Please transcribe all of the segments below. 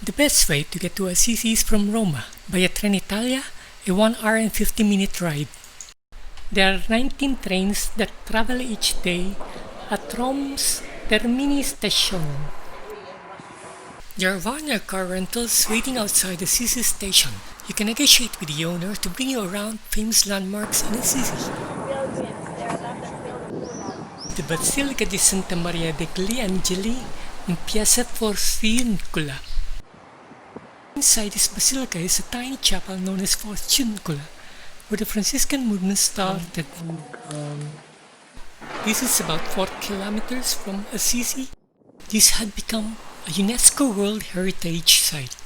The best way to get to Assisi is from Roma via Trenitalia, a 1 hour and 50-minute ride. There are 19 trains that travel each day at Rome's Termini station. There are one-hour car rentals waiting outside Assisi station. You can negotiate with the owner to bring you around famous landmarks in Assisi. The Basilica di Santa Maria degli Angeli in Piazza Fortuncula. Inside this basilica is a tiny chapel known as Fortuncula, where the Franciscan movement started. This is about 4 kilometers from Assisi. This had become a UNESCO World Heritage Site.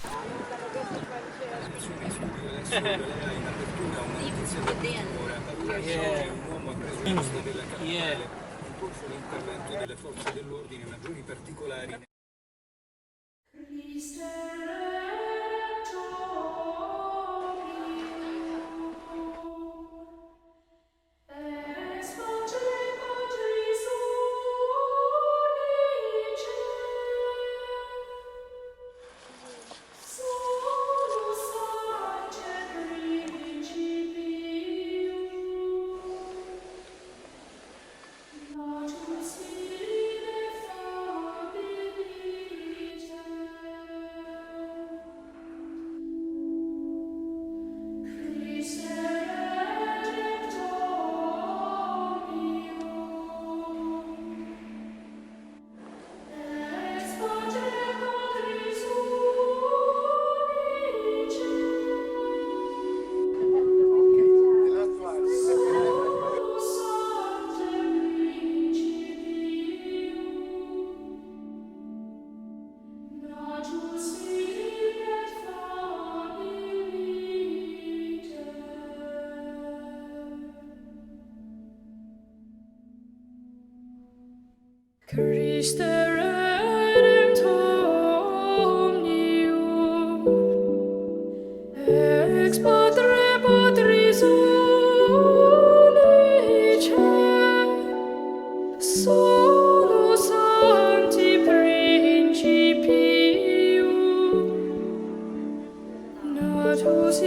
Christe Redemptor omnium, ex Patre Patris unice, solo Sancti Principium, natus